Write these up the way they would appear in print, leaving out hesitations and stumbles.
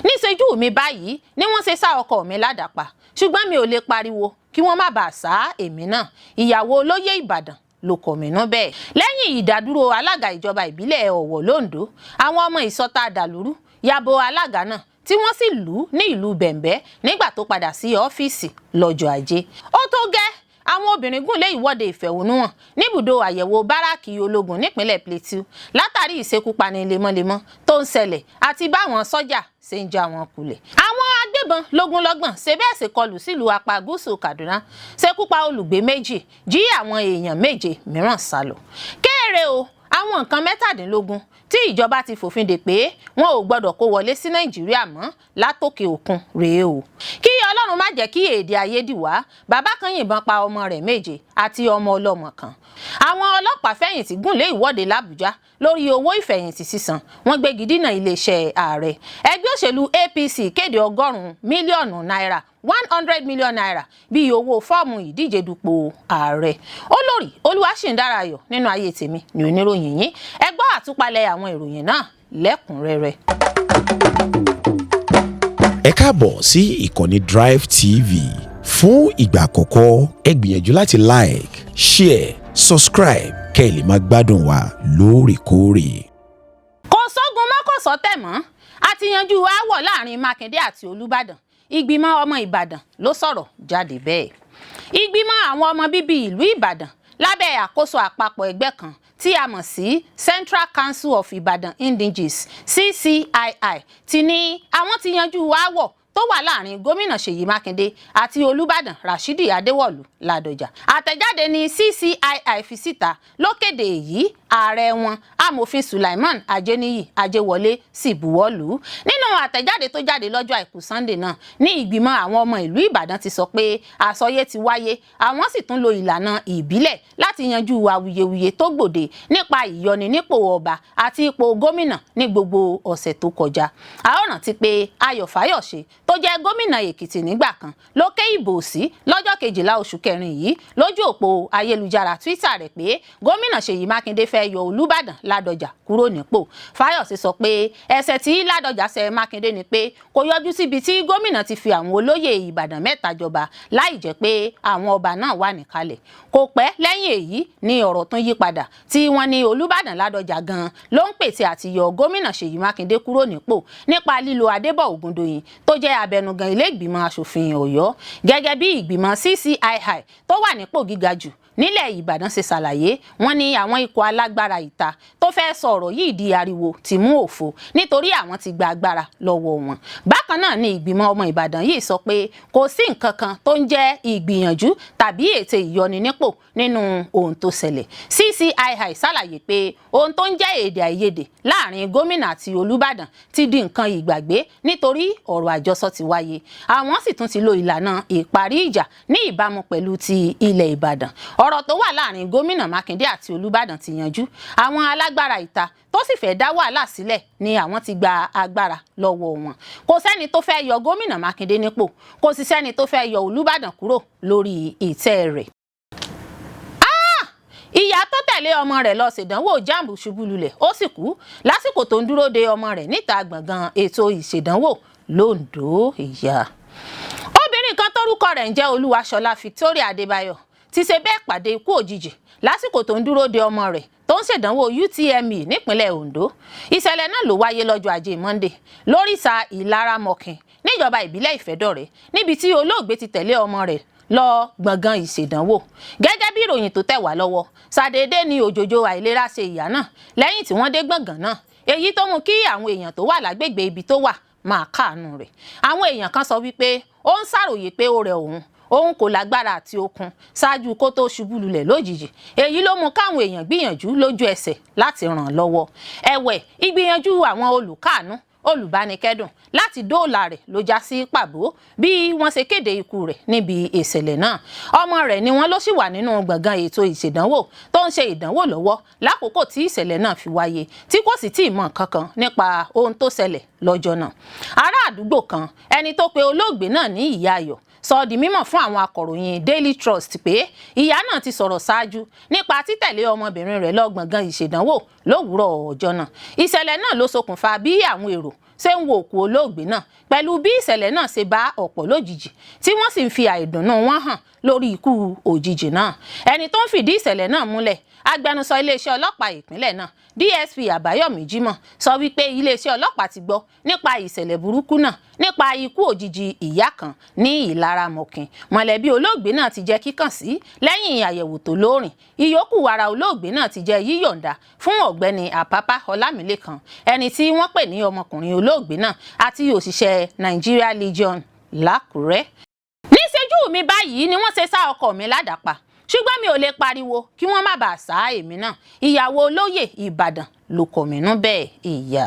Nisoju mi báyìí ni wọ́n ṣe sá ọkọ mi ládàá pa ṣùgbọ́n mi ò lè pariwo kí wọ́n má bàa sá èmi náà. Ìyàwó Olóyè Ìbàdàn ló Kominu bẹ́ẹ̀. Lẹ́yìn ìdádúró alága ìjọba ìbílẹ̀ Ọ̀wọ̀ l'Ondo, àwọn ọmọ ìsọta dàlúrú yabo alága náà tí wọ́n sì lù ní ìlú Bẹ̀m̀bẹ́ nígbà tó padà sí ọ́fíìsì lọ́jọ́ Ajé. Ó tó gẹ́, àwọn obìnrin gùn lé ìwọ́de ìfẹ̀hónúhàn níbùdó àyẹ̀wò báràkì ológun nípínlẹ̀ Plateau látàrí ìṣekúpani lemọ́lemọ́ tó ń ṣẹlẹ̀ àti báwọn sọ́jà ṣe ń já wọn kulẹ̀. Àwọn agbébọn logunlọgbọn ṣe bẹ́ẹ̀ ṣekọlù sílùú apá gúúsù Kaduna, ṣekúpa olùgbé méjì, jí àwọn èèyàn méje mìíràn salọ. Kéèrè o, àwọn nǹkan 17 tí ìjọba ti fòfin dè pé wọn ò gbọdọ̀ kó wọlé sí Nàìjíríà mọ́ látòkè òkun rèé o. Kí Ọlọ́run má jẹ́ kí èdè àìyedè wá, bàbá kan yìnbọn pa ọmọ rẹ̀ méje àti ọmọ ọlọ́mọ kan. Àwọn ọlọ́pàá fẹ̀yìntì gùn lé ìwọ́de l'Àbújá lórí owó ìfẹ̀yìntì sísan. Wọ́n gbégi dínà iléeṣẹ́ ààrẹ. Ẹgbẹ́ òṣèlú APC kéde 100 mílíọ̀nù náírà 100 million naira bí owó fọ́ọ̀mù ìdíje dupò ààrẹ. Olórí Olúwaṣìndáráyọ̀ nínú ayé tèmi ni oníròyìn yín. Ẹ gbọ́ àtúpalẹ̀ àwọn ìròyìn náà lẹ́kùnrẹ́rẹ́. Ẹ káàbọ̀ sí ìkànnì Drive TV. Fún ìgbà àkọ́kọ́, ẹ gbìyànjú láti like, share, subscribe kẹ́ ẹ lè máa gbádùn wa lóòrèkóòrè. Kò sógun mọ́ kò sọ́tẹ̀ mọ́, a ti yanjú aáwọ̀ láàrin Mákindé àti Olúbàdàn. Ìgbìmọ̀ ọmọ Ìbàdàn ló sọ̀rọ̀ jáde bẹ́ẹ̀. Ìgbìmọ̀ àwọn ọmọ bíbí ìlú Ìbàdàn lábẹ́ àkóso àpapọ̀ ẹgbẹ́ kan tí a mọ̀ sí Central Council of Ibadan Indigenes CCII ti ní àwọn ti yanjú aáwọ̀ tó wà láàrin gómìnà Ṣèyí Mákindé àti Olúbàdàn Rashidi Adéwọ̀lú Ládọjà. Àtẹ̀jáde ní CCII fi síta ló kéde èyí, ààrẹ wọn amòfin Sulaiman Ajeniyi Ajewọlé sì buwọ́lù. Nínú àtẹ̀jáde tó jáde lọ́jọ́ Àìkú Sunday náà ní ìgbìmọ̀ àwọn ọmọ ìlú Ìbàdàn ti sọ pé àsọyé ti wáyé, àwọn sì tún lo ìlànà ìbílẹ̀ láti yanjú awuyewuye tó gbòde nípa ìyọni nípò ọba àti ipò gómìnà ní gbogbo ọ̀sẹ̀ tó kọjá. A ó rántí pé Ayọ̀ Fáyọ̀ṣe tó jẹ́ gómìnà Èkìtì nígbà kan ló ké ìbò sí lọ́jọ́ 12 oṣù kẹrin yìí lójú òpó ayélujára Twitter rẹ̀ pé gómìnà Ṣèyí Mákindé fẹ́ yọ Olúbàdàn Ládọjà kúrò nípò. Fáyọ̀ṣe sọ pé ẹ̀ṣẹ̀ tí Ládọjà ṣẹ̀ Mákindé ni pé kò yọjú síbi tí gómìnà ti fi àwọn olóyè Ìbàdàn 3 jọba láì jẹ́ pé àwọn ọba náà wà níkàlẹ̀. Kò pẹ́ lẹ́yìn èyí ni ọ̀rọ̀ tún yí padà tí wọ́n ní Olúbàdàn Ládọjà gan ló ń pèsè àti yọ gómìnà Ṣèyí Mákindé kúrò nípò nípa lílo Adébọ̀ Ògúndòyìn tó jẹ́ abẹnugan ilé ìgbìmọ̀ aṣòfin Ọ̀yọ́. Gẹ́gẹ́ bí ìgbìmọ̀ CCII tó wà nípò gíga jù nílẹ̀ Ìbàdàn ṣe ṣàlàyé, wọ́n ní àwọn ikọ̀ alágbára ìta tó fẹ́ sọ ọ̀rọ̀ yìí di ariwo ti mú òfo nítorí àwọn ti gba agbára lọ́wọ́ wọn. Bákan náà ni ìgbìmọ̀ ọmọ Ìbàdàn yìí sọ pé kò sí nǹkan kan tó ń jẹ́ ìgbìyànjú tàbí ète ìyọni nípò nínú ohun tó ṣẹlẹ̀. CCII ṣàlàyé pé ohun tó ń jẹ́ èdè àìyedè láàrin gómìnà àti Olúbàdàn ti di nǹkan ìgbàgbé nítorí ọ̀rọ̀ àjọsọ ti wáyé. Àwọn sì tún ti lo ìlànà ìparí ìjà ní ìbámu pẹ̀lú ti ilẹ̀ Ìbàdàn. Ọ̀rọ̀ tó wà láàrin gómìnà Mákindé àti Olúbàdàn ti yanjú. Àwọn alágbára ìta tó sì fẹ́ dá wàhálà sílẹ̀ ni àwọn ti gba agbára lọ́wọ́ wọn. Kò sẹ́ni tó fẹ́ yọ gómìnà Mákindé nípò, kò sì sẹ́ni tó fẹ́ yọ Olúbàdàn kúrò lórí ìtẹ́ rẹ̀. Ìyá tó tẹ̀lé ọmọ rẹ̀ lọ ṣèdánwò JAMB ṣubú lulẹ̀, ó sì kú lásìkò tó ń dúró de ọmọ rẹ̀ níta gbọ̀ngàn ètò ìṣèdánwò l'Ondo. Ìyá obìnrin kan tórúkọ rẹ̀ ń jẹ́ Olúwaṣọlá Victoria Adébáyọ̀ ti ṣe bẹ́ẹ̀ pàdé ikú òjijì lásìkò tó ń dúró de ọmọ rẹ̀ tó ń ṣèdánwò UTME nípínlẹ̀ Ondo. Ìṣẹ̀lẹ̀ náà ló wáyé lọ́jọ́ Ajé Monday lóríṣà Ìlaramọ̀kìn níjọba ìbílẹ̀ Ìfẹ́dọ̀rẹ́ níbi tí olóògbé ti tẹ̀lé ọmọ rẹ̀ lọ gbọ̀ngàn ìṣèdánwò. Gẹ́gẹ́ bí ìròyìn tó tẹ̀ wá lọ́wọ́, ṣàdédé ni òjòjò àìlera ṣe ìyá náà lẹ́yìn tí wọ́n dé gbọ̀ngàn náà, èyí tó mú kí àwọn èèyàn tó wà lágbègbè ibi tó wà máa káàánú rẹ̀. Àwọn èèyàn kan sọ wípé ó ń ṣàròyé pé ó rẹ̀ òun kò lágbára àti okun ṣáájú kó tó ṣubú lulẹ̀ lójijì. Èyí ló mú káwọn èèyàn gbìyànjú lójú ẹsẹ̀ láti ràn án lọ́wọ́. Ẹ̀wẹ̀, ìgbìyànjú àwọn olùkáàánú olùbánikẹ́dùn láti dóòlà rẹ̀ ló já sí pàbó bí wọ́n ṣe kéde ikú rẹ̀ níbi ìṣẹ̀lẹ̀ náà. Ọmọ rẹ̀ ni wọ́n ló sì wà nínú gbọ̀ngàn ètò ìṣèdánwò tó ń ṣe ìdánwò lọ́wọ́ lákòókò tí ìṣẹ̀lẹ̀ náà fi wáyé tí kò sì tíì mọ̀ kankan nípa ohun tó ṣẹlẹ̀ lọ́jọ́ náà. Ará àdúgbò kan, ẹni tó pe olóògbé náà ní Ìyá Ayọ̀, sọ di mímọ̀ fún àwọn akọ̀ròyìn Daily Trust pé ìyá náà ti sọ̀rọ̀ ṣáájú nípa títẹ̀lé ọmọbìnrin rẹ̀ lọ gbọ̀ngàn ìṣèdánwò lówùúrọ̀ ọjọ́ náà. Ìṣẹ̀lẹ̀ náà ló ṣokùnfà bí àwọn èrò ṣe ń wo òkú olóògbé náà pẹ̀lú bí ìṣẹ̀lẹ̀ náà ṣe bá ọ̀pọ̀ lójijì tí wọ́n sì ń fi àìdùnnú wọn hàn lórí ikú òjijì náà. Ẹni tó ń fìdí ìṣẹ̀lẹ̀ náà múlẹ̀, agbẹnusọ iléeṣẹ́ ọlọ́pàá ìpínlẹ̀ náà DSP Àbáyọ̀mí Jímọ̀ sọ wípé iléeṣẹ́ ọlọ́pàá ti gbọ́ nípa ìṣẹ̀lẹ̀ burúkú náà nípa ikú òjijì ìyá kan ní Ìlaramọ̀kìn. Mọ̀lẹ́bí olóògbé náà ti jẹ́ kíkàn sí lẹ́yìn àyẹ̀wò tó lóòrìn. Ìyókù ara olóògbé náà ti jẹ́ yíyọ̀ǹda fún ọ̀gbẹ́ni Àpápá Ọlámilékan, ẹni tí wọ́n pè ní ọmọkùnrin olóògbé náà àti òṣìṣẹ́ Nigeria Legion l'Ákúrẹ́. Níṣẹ́jú mi báyìí ni wọ́n ṣe sá ọkọ mi ládàpá, ṣùgbọ́n mi ò lè pariwo kí wọ́n má bàa sá èmi náà. Ìyàwó Olóyè Ìbàdàn ló Kominu bẹ́ẹ̀ ìyá.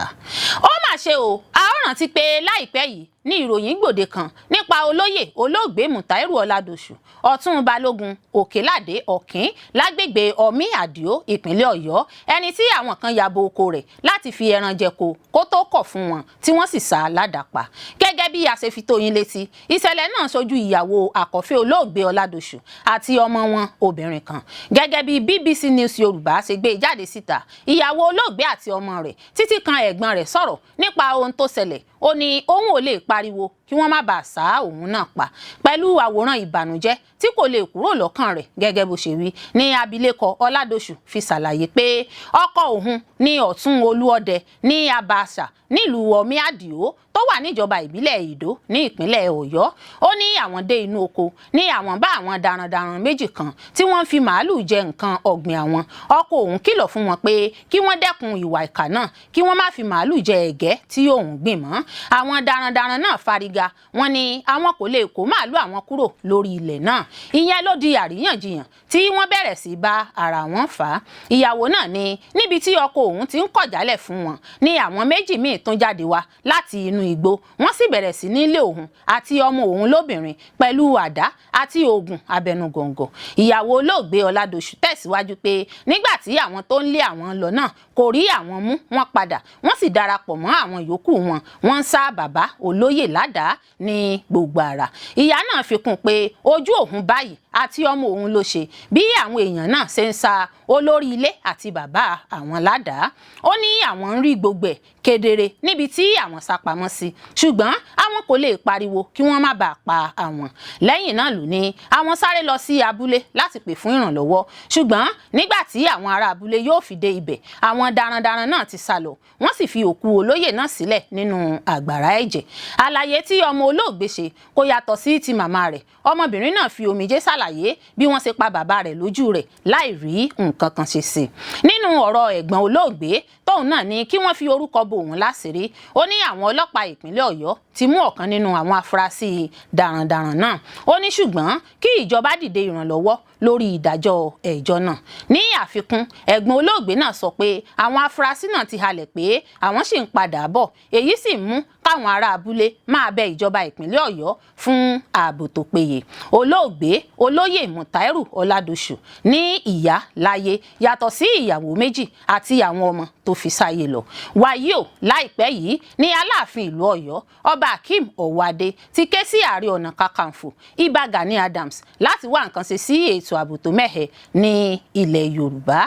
Ó mà ṣe o, a ó rántí pé láìpẹ́ yìí ní ìròyìn gbòde kan nípa olóyè olóògbé Mùtáírù Ọládòṣù Ọ̀tún Balógun Òkèládé Ọ̀kín lágbègbè Ọ̀mí Àdìó ìpínlẹ̀ Ọ̀yọ́, ẹni tí àwọn kan yabo oko rẹ̀ láti fi ẹran jẹko kó tó kọ̀ fún wọn tí wọ́n sì sá ládàpá. Gẹ́gẹ́ bí a ṣe fi tó yín létí, ìṣẹ̀lẹ̀ náà ṣojú ìyàwó àkọ́fẹ́ olóògbé Ọládòṣù àti ọmọ wọn obìnrin kan. Gẹ́gẹ́ bí BBC News Yorùbá ṣe gbé jáde síta, ìyàwó olóògbé àti ọmọ rẹ̀ títí kan ẹ̀gbọ́n rẹ̀ sọ̀rọ̀ nípa ohun tó ṣẹlẹ̀. Ó ní òun ò lè pariwo kí wọ́n má bàa sá òun náà pa, pẹ̀lú àwòrán ìbànújẹ́ tí kò lè kúrò lọ́kàn rẹ̀. Gẹ́gẹ́ bó ṣe wí, ní abilékọ Ọládòṣù fi ṣàlàyé pé ọkọ òun ní Ọ̀tún Olúọdẹ ní Abàṣà nílùú Ọ̀mí Àdìó tó wà níjọba ìbílẹ̀ Ìdó ní ìpínlẹ̀ Ọ̀yọ́. Ó ní àwọn dé inú oko ní àwọn bá àwọn darandaran méjì kan tí wọ́n fi màálù jẹ nǹkan ọ̀gbìn àwọn. Ọkọ òun kìlọ̀ fún wọn pé kí wọ́n dẹ́kun ìwà ìkà náà, kí wọ́n má fi màálù jẹ ẹ̀gẹ́ tí òun gbìn mọ́. Àwọn darandaran náà fárígá, wọ́n ní àwọn kò lè kó màálù àwọn kúrò lórí ilẹ̀ náà. Ìyẹn ló di àríyànjiyàn tí wọ́n bẹ̀rẹ̀ sí bá ara wọn fà á. Ìyàwó náà ní níbi tí ọkọ òun ti ń kọ̀jálẹ̀ fún wọn ní àwọn méjì míì tún jáde wá láti inú igbó. Wọ́n sì bẹ̀rẹ̀ sí nílé òun àti ọmọ òun lóbìnrin pẹ̀lú àdá àti oògùn abẹnugọ̀ngọ̀. Ìyàwó olóògbé Ọládòṣù tẹ̀síwájú pé nígbà tí àwọn tó ń lé àwọn lọ náà kò rí àwọn mú, wọ́n padà, wọ́n sì darapọ̀ mọ́ àwọn yòókù wọn. Wọ́n ń sá bàbá olóyè Ladaa ní gbogbo ara. Ìyá náà fi kún pé ojú òun báyìí àti ọmọ òun ló ṣe bí àwọn èèyàn náà ṣe ń sá olórí ilé àti bàbá àwọn Ladaa. Ó ní àwọn ń rí gbogbo ẹ̀ kedere níbi tí àwọn sá pamọ́ sí, ṣùgbọ́n àwọn kò lè pariwo kí wọ́n má bàa pa àwọn. Lẹ́yìn náà ló ní àwọn sáré lọ sí abúlé láti pè fún ìrànlọ́wọ́, ṣùgbọ́n nígbà tí àwọn ará abúlé yóò fi dé ibẹ̀, àwọn darandaran náà ti sálọ. Wọ́n sì fi òkú olóyè náà sílẹ̀ nínú àgbàrá ẹ̀jẹ̀. Àlàyé tí ọmọ olóògbé ṣe kò yàtọ̀ sí ti màmá rẹ̀. Ọmọbìnrin náà fi omijé ṣàlàyé bí wọ́n ṣe pa bàbá rẹ̀ lójú rẹ̀ láì rí nǹkan kan ṣe sí. Nínú ọ̀rọ̀ ẹ̀gbọ́n olóògbé tóun náà ní kí wọ́n fi orúkọ bo òun láṣìírí, ó ní àwọn ọlọ́pàá ìpínlẹ̀ Ọ̀yọ́ ti mú ọ̀kan nínú àwọn afurasí darandaran náà. Ó ní ṣùgbọ́n kí ìjọba dìde ìrànlọ́wọ́ lórí ìdájọ́ ẹjọ́ náà. Ní àfikún, ẹ̀gbọ́n olóògbé náà sọ pé àwọn afurasí náà ti halẹ̀ pé àwọn sì ń padà bọ̀, èyí sì mú káwọn ará abúlé máa bẹ ìjọba ìpínlẹ̀ Ọ̀yọ́ fún ààbò tó péye. Olóògbé olóyè Mùtáírù Ọládòṣù ní ìyá láyé yàtọ̀ sí ìyàwó méjì àti àwọn ọmọ tó fi sáyé lọ. Wàyí o, láìpẹ́ yìí ní Aláàfin ìlú Ọ̀yọ́ Ọba Akeem Ọ̀wọ́adé ti ké sí Ààrẹ Ọ̀nà Kakanfò Ìbà Gani Adams láti wá nǹkan ṣe sí ètò ààbò tó mẹ́hẹ ní ilẹ̀ Yorùbá.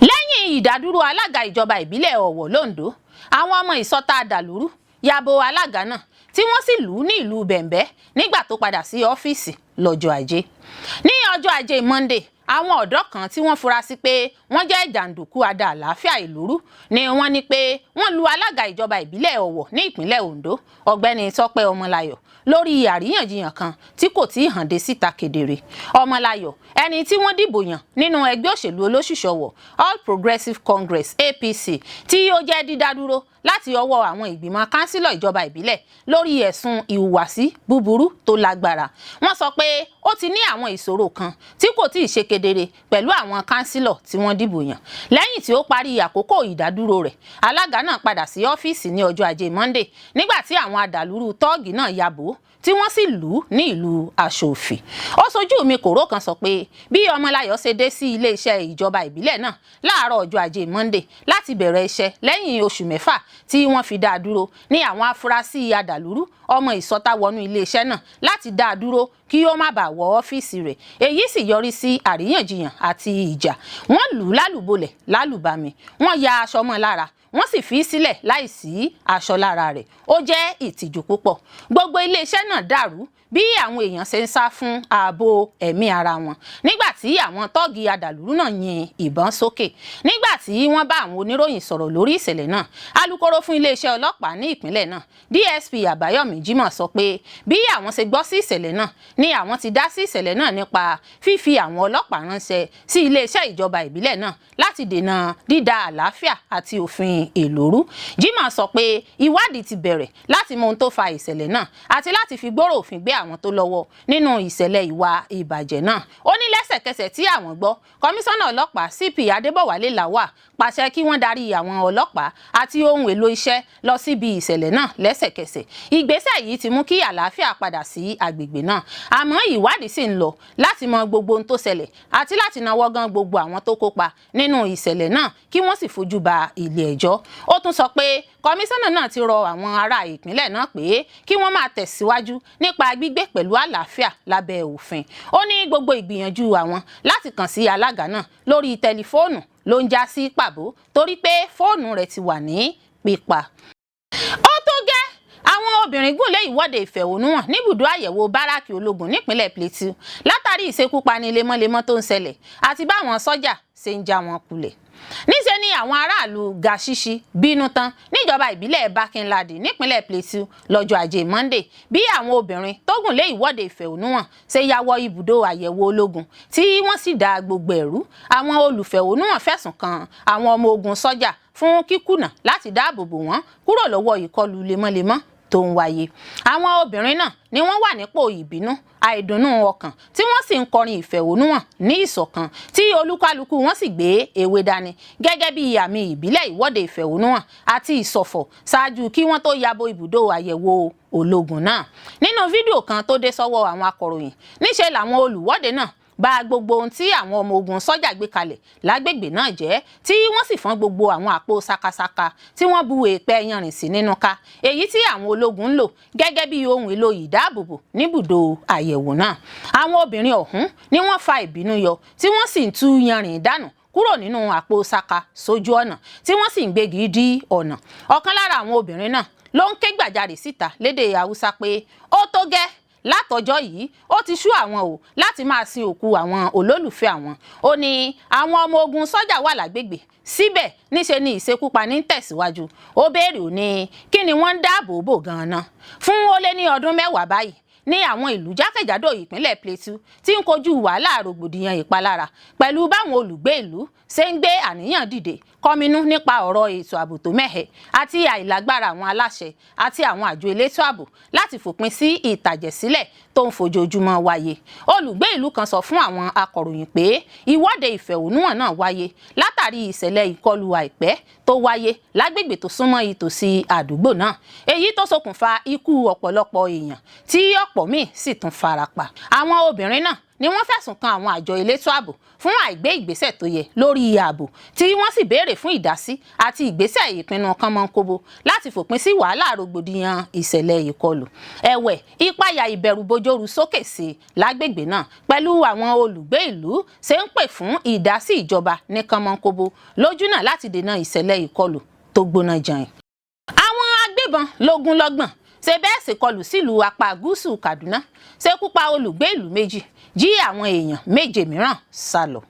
Lẹ́yìn ìdádúró alága ìjọba ìbílẹ̀ Ọ̀wọ̀ l'Ondo, àwọn ọmọ ìsọta àdàlúrú yabo alága náà tí wọ́n sì lù ú ní ìlú Bẹ̀m̀bẹ́ nígbà tó padà sí ọ́fíìsì lọ́jọ́ Ajé. Ní ọjọ́ Ajé Monday, àwọn ọ̀dọ́ kan tí wọ́n fura sí pé wọ́n jẹ́ jàǹdùkú adà àlàáfíà ìlú rú ni wọ́n ní pé wọ́n lu alága ìjọba ìbílẹ̀ Ọ̀wọ̀ ní ìpínlẹ̀ Ondo, ọ̀gbẹ́ni Tọ́pẹ́ Ọmọláyọ̀, lórí àríyànjiyàn kan tí kò tí ì hàn dé síta kedere. Ọmọláyọ̀, ẹni tí wọ́n dìbò yàn nínú ẹgbẹ́ òṣèlú olóṣùṣọwọ̀ All Progressive Congress APC, tí ó jẹ́ dídádúró láti ọwọ́ àwọn ìgbìmọ̀ kánsílọ̀ ìjọba ìbílẹ̀ lórí ẹ̀sùn ìhùwàsí búburú tó lágbára. Wọ́n sọ pé ó ti ní àwọn ìṣòro kan tí kò tí ì ṣe kedere pẹ̀lú àwọn kánsílọ̀ tí wọ́n dìbò yàn. Lẹ́yìn tí ó parí àkókò ìdádúró rẹ̀, alága náà padà sí ọ́fíìsì ní ọjọ́ Ajé Monday nígbà tí àwọn adàlúrú tọ́ọ̀gì náà yabò tí wọ́n sì lù ú ní ìlú Aṣòfì. Ó sojú mi kòró kan sọ pé bí Ọmọláyọ̀ ṣe dé sí iléeṣẹ́ ìjọba ìbílẹ̀ náà láàárọ̀ ọjọ́ Ajé Monday láti bẹ̀rẹ̀ iṣẹ́ lẹ́yìn oṣù mẹ́fà tí wọ́n fi dá a dúró ní àwọn afurasí adàlúrú ọmọ ìsọta wọnú iléeṣẹ́ náà láti dá a dúró kí ó má bàa wọ ọ́fíìsì rẹ̀. Èyí sì yọrí sí àríyànjiyàn àti ìjà. Wọ́n lù ú lálùbọ́lẹ̀ lálùbami, wọ́n ya aṣọ mọ́ lára, wọ́n sì fi í sílẹ̀ láìsí aṣọ lára rẹ̀. Ó jẹ́ ìtìjú púpọ̀. Gbogbo iléeṣẹ́ náà dàrú bí àwọn èèyàn ṣe ń sá fún ààbò ẹ̀mí ara wọn nígbà tí àwọn tọ́ọ̀gì adàlúrú náà yin ìbọn sókè. Nígbà tí wọ́n bá àwọn oníròyìn sọ̀rọ̀ lórí ìṣẹ̀lẹ̀ náà, alukoro fún iléeṣẹ́ ọlọ́pàá ní ìpínlẹ̀ náà DSP Àbáyọ̀mí Jímọ̀ sọ pé bí àwọn ṣe gbọ́ sí ìṣẹ̀lẹ̀ náà ni àwọn ti dá sí ìṣẹ̀lẹ̀ náà nípa fífi àwọn ọlọ́pàá ránṣẹ́ sí iléeṣẹ́ ìjọba ìbílẹ̀ náà láti dènà dídá àlàáfíà àti òfin ìlú rú. Jímọ̀ sọ pé ìwádìí ti bẹ̀rẹ̀ láti mọ ohun tó fa ìṣẹ̀lẹ̀ náà àti láti fi gbòòrò òfin gbé àwọn tó lọ́wọ́ nínú ìṣẹ̀lẹ̀ ìwà ìbàjẹ́ náà. Ó ní lẹ́sẹ̀kẹsẹ̀ tí àwọn gbọ́, kọmíṣánná ọlọ́pàá CP Adébọ̀wálé Lawal pàṣẹ kí wọ́n darí àwọn ọlọ́pàá àti ohun èlò iṣẹ́ lọ síbi ìṣẹ̀lẹ̀ náà lẹ́sẹ̀kẹsẹ̀. Ìgbésẹ̀ yìí ti mú kí àlàáfíà padà sí agbègbè náà. Àmọ́ ìwádìí sì ń lọ láti mọ gbogbo ohun tó ṣẹlẹ̀ àti láti nawọ́ gan gbogbo àwọn tó kópa nínú ìṣẹ̀lẹ̀ náà kí wọ́n sì fojú ba ilé ẹjọ́. Ó tún sọ pé kọmíṣánná náà ti rọ àwọn ará ìpínlẹ̀ náà pé kí wọ́n máa tẹ̀síwájú nípa gbígbé pẹ̀lú àlàáfíà lábẹ́ òfin. Ó ní gbogbo ìgbìyànjú àwọn láti kàn sí alága náà lórí tẹlifóònù ló ń já sí pàbó torí pé fóònù rẹ̀ ti wà ní pípa. Ó tó gẹ́, àwọn obìnrin gùnlé ìwọ́de ìfẹ̀hónúhàn níbùdó àyẹ̀wò báràkì ológun nípínlẹ̀ Plateau látàrí ìṣekúpani lemọ́lemọ́ tó ń ṣẹlẹ̀ àti báwọn sọ́jà ṣe ń já wọn kulẹ̀. Níṣẹ́ ni àwọn aráàlú Gàṣíṣí bínú tán níjọba ìbílẹ̀ Bákínládì nípínlẹ̀ Plateau lọ́jọ́ Ajé Monday bí àwọn obìnrin tó gùnlé ìwọ́de ìfẹ̀hónúhàn ṣe ya wọ ibùdó àyẹ̀wò ológun tí wọ́n sì dá gbogbo ẹ̀rú. Àwọn olùfẹ̀hónúhàn fẹ̀sùn kan àwọn ọmọ ogun sọ́jà fún kíkùnà láti dáàbò bò wọ́n kúrò lọ́wọ́ ìkọlù lemọ́lemọ́ tó ń wáyé. Àwọn obìnrin náà ni wọ́n wà nípò ìbínú, àìdùnnú ọkàn tí wọ́n sì ń kọrin ìfẹ̀hónúhàn ní ìṣọ̀kan tí olúkálukú wọn sì gbé ewé dání gẹ́gẹ́ bí àmì ìbílẹ̀ ìwọ́de ìfẹ̀hónúhàn àti ìṣọ̀fọ̀ ṣáájú kí wọ́n tó yabo ibùdó àyẹ̀wò ológun náà. Nínú fídíò kan tó dé sọ́wọ́ àwọn akọ̀ròyìn, níṣe làwọn olùwọ́de náà bà gbogbo ohun tí àwọn ọmọ ogun sọ́jà gbé kalẹ̀ lágbègbè náà jẹ́ tí wọ́n sì fọ́n gbogbo àwọn àpò sakasaka tí wọ́n bu èèpẹ̀ yanrìn sí nínú ká, èyí tí àwọn ológun ń lò gẹ́gẹ́ bí ohun èlò ìdáàbòbò níbùdó àyẹ̀wò náà. Àwọn obìnrin ọ̀hún ni wọ́n fa ìbínú yọ tí wọ́n sì ń tú yanrìn dànù kúrò nínú àpò saka sójú ọ̀nà tí wọ́n sì ń gbégi dí ọ̀nà. Ọ̀kan lára àwọn obìnrin náà ló ń ké gbàjarè síta lédè Haúsá pé ó tó gẹ́, látọjọ́ yìí ó ti sú àwọn o láti máa sin òkú àwọn olólùfẹ́ àwọn. Ó ní àwọn ọmọ ogun sọ́jà wà lágbègbè, síbẹ̀ níṣe ni ìṣekúpani ń tẹ̀síwájú. Ó béèrè ó ní kí ni wọ́n ń dáàbò bò gan-an. Fún ó lé ní ọdún mẹ́wàá báyìí ní àwọn ìlú jákèjádò ìpínlẹ̀ Plateau tí ń kojú wàhálà rògbòdìyàn ìpalára pẹ̀lú báwọn olùgbé ìlú ṣe ń gbé àníyàn dìde kọminú nípa ọ̀rọ̀ ètò ààbò tó mẹ́hẹ àti àìlágbára àwọn aláṣẹ àti àwọn àjọ elétò ààbò láti fòpin sí ìtàjẹ̀sílẹ̀ tó ń fojoojúmọ́ wáyé. Olùgbé ìlú kan sọ fún àwọn akọ̀ròyìn pé ìwọ́de ìfẹ̀hónúhàn náà wáyé látàrí ìṣẹ̀lẹ̀ ìkọlù àìpẹ́ tó wáyé lágbègbè tó súnmọ́ ìtòsí àdúgbò náà, èyí tó ṣokùnfà ikú ọ̀pọ̀lọpọ̀ èèyàn tí ọ̀pọ̀ míì sì tún farapa. Àwọn obìnrin náà ni wọ́n fẹ̀sùn kan àwọn àjọ elétò ààbò fún àìgbé ìgbésẹ̀ tó yẹ lórí ààbò tí wọ́n sì béèrè fún ìdásí àti ìgbésẹ̀ ìpinnu kánmọ́nkóbó láti fòpin sí wàhálà rògbòdìyàn ìṣẹ̀lẹ̀ ìkọlù. Ẹ̀wẹ̀, ìpayà ìbẹ̀rùbojoru sókè sí lágbègbè náà pẹ̀lú àwọn olùgbé ìlú ṣe ń pè fún ìdásí ìjọba ní kánmọ́nkóbó lójúnà láti dènà ìṣẹ̀lẹ̀ ìkọlù tó gbóná jàn. Àwọn agbébọn logunlọgbọn ṣe bẹ́ẹ̀ ṣekọlù sílùú apá gúúsù Kaduna, ṣekúpa olùgbéilu méjì, jí àwọn èèyàn méje mìíràn sálọ.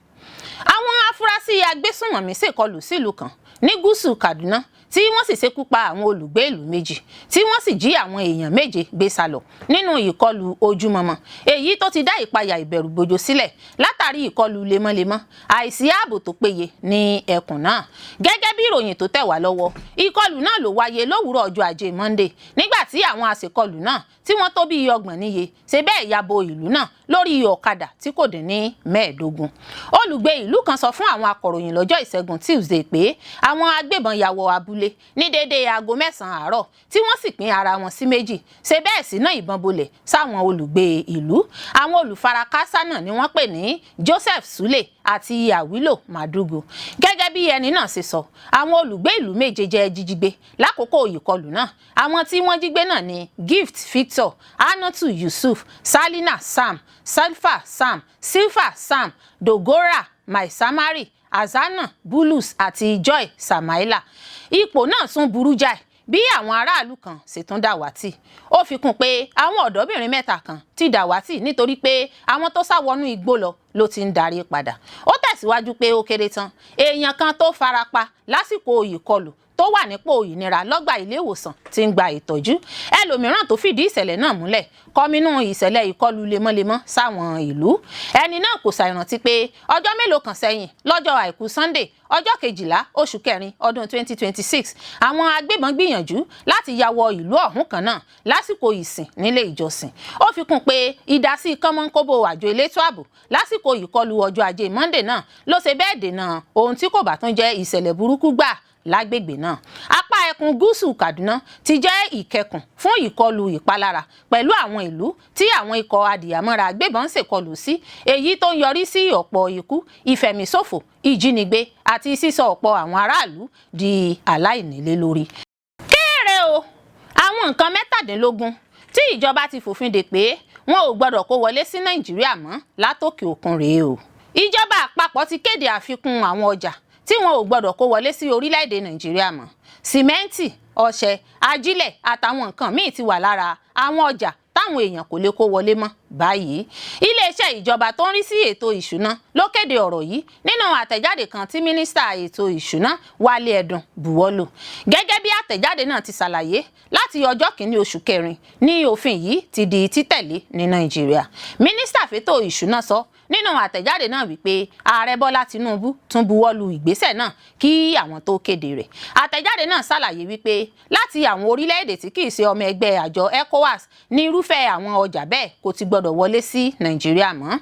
Àwọn afurasí agbésùnmọ̀mí ṣekọlù sílùú kan ní gúúsù Kaduna tí wọ́n sì ṣekú pa àwọn olùgbéilu méjì tí wọ́n sì jí àwọn èèyàn méje gbé sálọ nínú ìkọlù ojúmọmọ, èyí tó ti dá ìpayà ìbẹ̀rùbojo sílẹ̀ látàrí ìkọlù lemọ́lemọ́ àìsí ààbò tó péye ní ẹkùn náà. Gẹ́gẹ́ bí ìròyìn tó tẹ̀ wá lọ́wọ́, ìkọlù náà ló wáyé lówùúrọ̀ ọjọ́ Ajé Monday nígbà tí àwọn àṣekọlù náà tí wọ́n tó bí 30 níye ṣe bẹ́ẹ̀ yabo ìlú náà lórí ọ̀kadà tí kò dín ní 15. Olùgbé ìlú kan sọ fún àwọn akọ̀ròyìn lọ́jọ́ Ìṣẹ́gun Tuesday pé àwọn agbébọn ya wọ abúlé ní déédéé aago 9 àárọ̀ tí wọ́n sì pín ara wọn sí méjì, ṣe bẹ́ẹ̀ sí náà ìbọn bolẹ̀ sáwọn olùgbé ìlú. Àwọn olùfarakásá náà ni wọ́n pè ní Joseph Sule àti Awilo Madugu. Gẹ́gẹ́ bí ẹni náà ṣe sọ, àwọn olùgbé ìlú méje jẹ́ jíjígbé lákòókò ìkọlù náà. Àwọn tí wọ́n jí gbé náà ni Gift Victor, Anatu Yusuf, Salina Sam, Salfa Sam, Silfa Sam, Dogora Maisamari Azana Bulus àti Joy Samaila. Ipò náà tún burú jáì bí àwọn aráàlú kan ṣe tún dàwátì. Ó fi kún pé àwọn ọ̀dọ́bìnrin mẹ́ta kan ti dàwátì nítorí pé àwọn tó sá wọnú igbó ló ti ń darí padà. Ó tẹ̀síwájú pé ó kéré tán èèyàn kan tó farapa lásìkò ìkọlù tó wà nípò ìnira lọ́gbà ilé ìwòsàn tí ń gba ìtọ́jú. Ẹlòmíràn tó fìdí ìṣẹ̀lẹ̀ náà múlẹ̀ Kominu ìṣẹ̀lẹ̀ ìkọlù lemọ́lemọ́ sáwọn ìlú. Ẹni náà kò ṣàìrántí pé ọjọ́ mélòó kan sẹ́yìn lọ́jọ́ àìkú Sunday ọjọ́ 12 oṣù kẹrin ọdún 2026 àwọn agbébọn gbìyànjú láti ya wọ ìlú ọ̀hún kan náà lásìkò ìsìn nílé ìjọsìn. Ó fi kún pé ìdásí kánmọ́nkóbó àjọ elétò ààbò lásìkò ìkọlù ọjọ́ ajé Monday náà ló ṣe bẹ́ẹ̀ dènà ohun tí kò bá tún jẹ́ ìṣẹ̀lẹ̀ burúkú gbà lágbègbè náà. Apá ẹkùn gúúsù Kaduna ti jẹ́ ìkẹkùn fún ìkọlù ìpalára pẹ̀lú àwọn ìlú tí àwọn ikọ̀ adìyàmọ́ra agbébọn ṣèkọlù sí, èyí tó ń yọrí sí ọ̀pọ̀ ikú, ìfẹ̀míṣòfò, ìjínigbé àti sísọ ọ̀pọ̀ àwọn aráàlú di aláìnílé lórí. Kéré o, àwọn nǹkan 17 tí ìjọba ti fòfin dè pé wọn ò gbọdọ̀ kó wọlé sí Nàìjíríà mọ́ látòkè òkun rèé o. Ìjọba àpapọ̀ ti kéde àfikún àwọn ọjà tí wọn ò gbọdọ̀ kó wọlé sí orílẹ̀-èdè Nàìjíríà mọ́. Sìmẹ́ǹtì, ọṣẹ, ajílẹ̀ àtàwọn nǹkan míì ti wà lára àwọn ọjà táwọn èèyàn kò lè kó wọlé mọ́ báyìí. Iléeṣẹ́ ìjọba tó ń rí sí ètò ìṣúná ló kéde ọ̀rọ̀ yìí nínú àtẹ̀jáde kan tí mínísítà ètò ìṣúná Wálé Ẹdùn buwọ́lù. Gẹ́gẹ́ bí àtẹ̀jáde náà ti ṣàlàyé, láti ọjọ́ 1 oṣù kẹrin ní òfin yìí ti di títẹ̀lé ní Nàìjíríà. Mínísítà fétò ìṣúná sọ nínú àtẹ̀jáde náà wípé ààrẹ Bọ́lá Tinubu tún buwọ́lù ìgbésẹ̀ náà kí àwọn tó kéde rẹ̀. Àtẹ̀jáde náà ṣàlàyé wípé láti àwọn orílẹ̀-èdè tí kìí ṣe ọmọ ẹgbẹ́ àjọ ECOWAS ní irúfẹ́ àwọn ọjà bẹ́ẹ̀ kò ti gbọdọ̀ wọlé sí Nàìjíríà mọ́.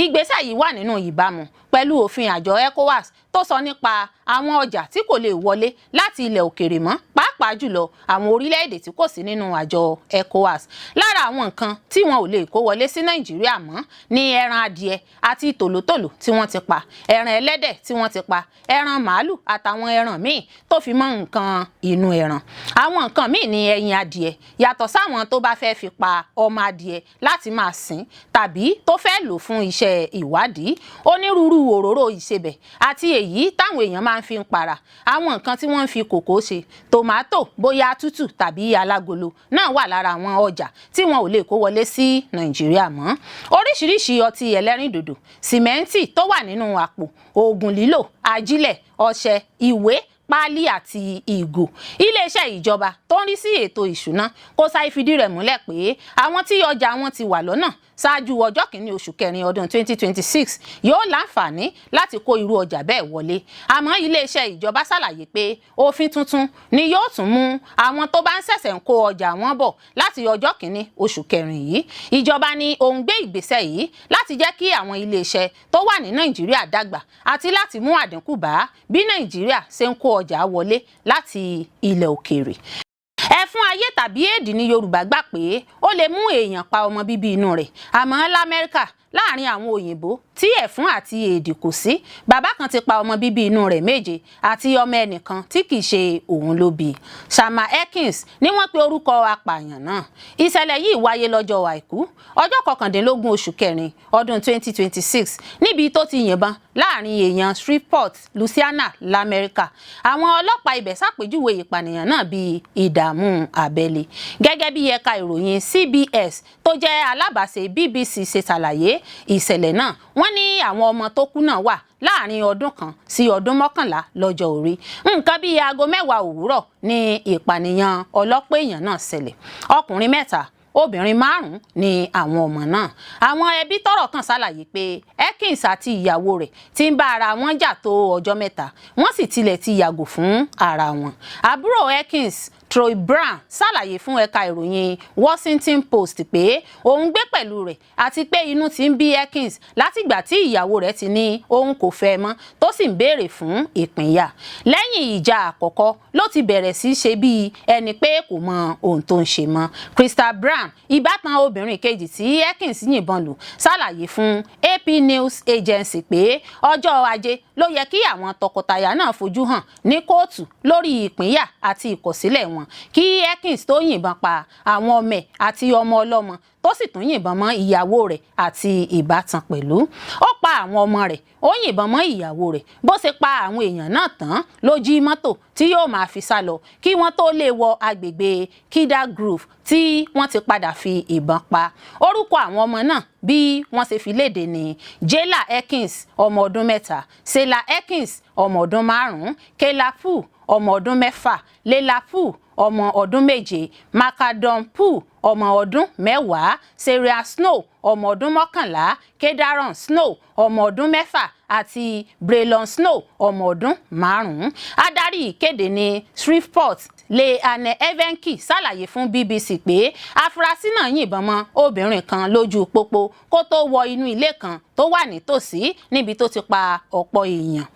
Ìgbésẹ̀ yìí wà nínú ìbámu pẹ̀lú òfin àjọ ECOWAS tó sọ nípa àwọn ọjà tí kò lè wọlé láti ilẹ̀ òkèrè mọ́, pàápàá jùlọ àwọn orílẹ̀-èdè tí kò sí nínú àjọ ECOWAS. Lára àwọn nǹkan tí wọn ò lè kó wọlé sí Nàìjíríà mọ́ ni ẹran adìẹ àti tòlótòló tí wọ́n ti pa, ẹran ẹlẹ́dẹ̀ tí wọ́n ti pa, ẹran màálù àtàwọn ẹran míì tó fi mọ́ nǹkan inú ẹran. Àwọn nǹkan míì ni ẹyin adìẹ, yàtọ̀ sáwọn tó bá fẹ́ fi pa ọmọ adìẹ láti máa sìn tàbí tó fẹ́ lò fún iṣẹ́ ìwádìí, onírúurú òróró ìsebẹ̀ àti èyí táwọn èèyàn máa ń fi ń para, àwọn nǹkan tí wọ́n ń fi kòkó ṣe, tòmátò bóyá tútù tàbí alágolo náà wà lára àwọn ọjà tí wọn ò lè kó wọlé sí Nàìjíríà mọ́. Oríṣiríṣi ọtí ẹlẹ́rìndòdò, sìmẹ́ǹtì tó wà nínú àpò, oògùn lílò, ajílẹ̀, ọṣẹ, ìwé, páálí àti ìgò. Iléeṣẹ́ ìjọba tó ń rí sí ètò ìṣúná kò ṣàì fìdí rẹ̀ múlẹ̀ pé àwọn tí ọjà wọn ti wà lọ́nà ṣáájú ọjọ́ 1 oṣù kẹrin ọdún 2026 yóò láǹfààní láti kó irú ọjà bẹ́ẹ̀ wọlé. Àmọ́ iléeṣẹ́ ìjọba ṣàlàyé pé òfin tuntun ni yóò tún mú àwọn tó bá ń ṣẹ̀ṣẹ̀ ń kó ọjà wọn bọ̀ láti ọjọ́ 1 oṣù kẹrin yìí. Ìjọba ní ó ń gbé ìgbésẹ̀ yìí láti jẹ́ kí àwọn iléeṣẹ́ tó wà ní Nàìjíríà dàgbà àti láti mú àdínkù bá bí Nàìjíríà ṣe ń kó ọjà wọlé láti ilẹ̀ òkèèrè. Ẹ̀fún ayé tàbí èdì ní Yorùbá gbà pé ó lè mú èèyàn pa ọmọ bíbí inú rẹ̀. Àmọ́ l'Amẹ́ríkà láàrin àwọn òyìnbó tí ẹ̀fún àti èdì kò sí, bàbá kan ti pa ọmọ bíbí inú rẹ̀ 7 àti ọmọ ẹnìkan tí kìí ṣe òun ló bí. Shama Ekins ni wọ́n pe orúkọ apààyàn náà. Ìṣẹ̀lẹ̀ yìí wáyé lọ́jọ́ àìkú ọjọ́ 19 oṣù kẹrin ọdún 2026 níbi tó ti yìnbọn láàrin èèyàn Shreveport, Louisiana l'Amẹ́ríkà. Àwọn ọlọ́pàá ibẹ̀ ṣàpèjúwe ìpànìyàn náà bíi ìdààmú abẹ́lé. Gẹ́gẹ́ bí ẹ̀ka ìròyìn CBS tó jẹ́ alábàáṣe BBC ṣe ṣàlàyé ìṣẹ̀lẹ̀ náà, wọ́n ní àwọn ọmọ tó kú náà wà láàrin ọdún kan sí ọdún 11 lọ́jọ́ orí. Nǹkan bíi aago 10 òwúrọ̀ ni ìpànìyàn ọlọ́pàá èèyàn náà ṣẹlẹ̀. Ọkùnrin 3, obìnrin 5 ni àwọn ọmọ náà. Àwọn ẹbí tọ́rọ̀ kàn ṣàlàyé pé Ekins àti ìyàwó rẹ̀ ti ń bá ara wọn jà tó ọjọ́ 3, wọ́n sì tilẹ̀ ti yàgò fún ara wọn. Àbúrò Ekins, Troy Brown, ṣàlàyé fún ẹ̀ka ìròyìn Washington Post pé òun gbé pẹ̀lú rẹ̀ àti pé inú ti ń bí Ekins látìgbà tí ìyàwó rẹ̀ ti ní òun kò fẹ́ mọ́ tó sì ń béèrè fún ìpínyà. Lẹ́yìn ìjà àkọ́kọ́ ló ti bẹ̀rẹ̀ sí ṣe bí ẹni pé kò mọ ohun tó ń ṣe mọ́. Crystal Brown, ìbátan obìnrin kejì tí Ekins yìnbọn lù, ṣàlàyé fún AP News Agency pé ọjọ́ Ajé ló yẹ kí àwọn tọkọtaya náà fojú hàn ní kóòtù lórí ìpínyà àti ìkọ̀sílẹ̀ wọn wọn kí Ekins tó yìnbọn pa àwọn ọmọ ẹ̀ àti ọmọ ọlọ́mọ tó sì tún yìnbọn mọ́ ìyàwó rẹ̀ àti ìbátan pẹ̀lú. Ó pa àwọn ọmọ rẹ̀, ó yìnbọn mọ́ ìyàwó rẹ̀. Bó ṣe pa àwọn èèyàn náà tán ló jí mọ́tò tí yóò máa fi sá lọ kí wọ́n tó lè wọ agbègbè Kida Grove tí wọ́n ti padà fi ìbọn pa. Orúkọ àwọn ọmọ náà bí wọ́n ṣe fi léde ní Jela Ekins ọmọ ọdún 3, Sela Ekins ọmọ ọdún 5, Kelapu ọmọ ọdún 6, Lelapu ọmọ ọdún 7, Macadam Pu ọmọ ọdún 10, Sarah Snow ọmọ ọdún 11, Kedaron Snow ọmọ ọdún 6 àti Braylon Snow ọmọ ọdún 5. Adarí ìkéde ní Shreveport Leanne Evenki ṣàlàyé fún BBC pé afurasí náà yìnbọn mọ́ obìnrin kan lójú pópó kó tó wọ inú ilé kan tó wà nítòsí níbi tó ti pa ọ̀pọ̀ èèyàn.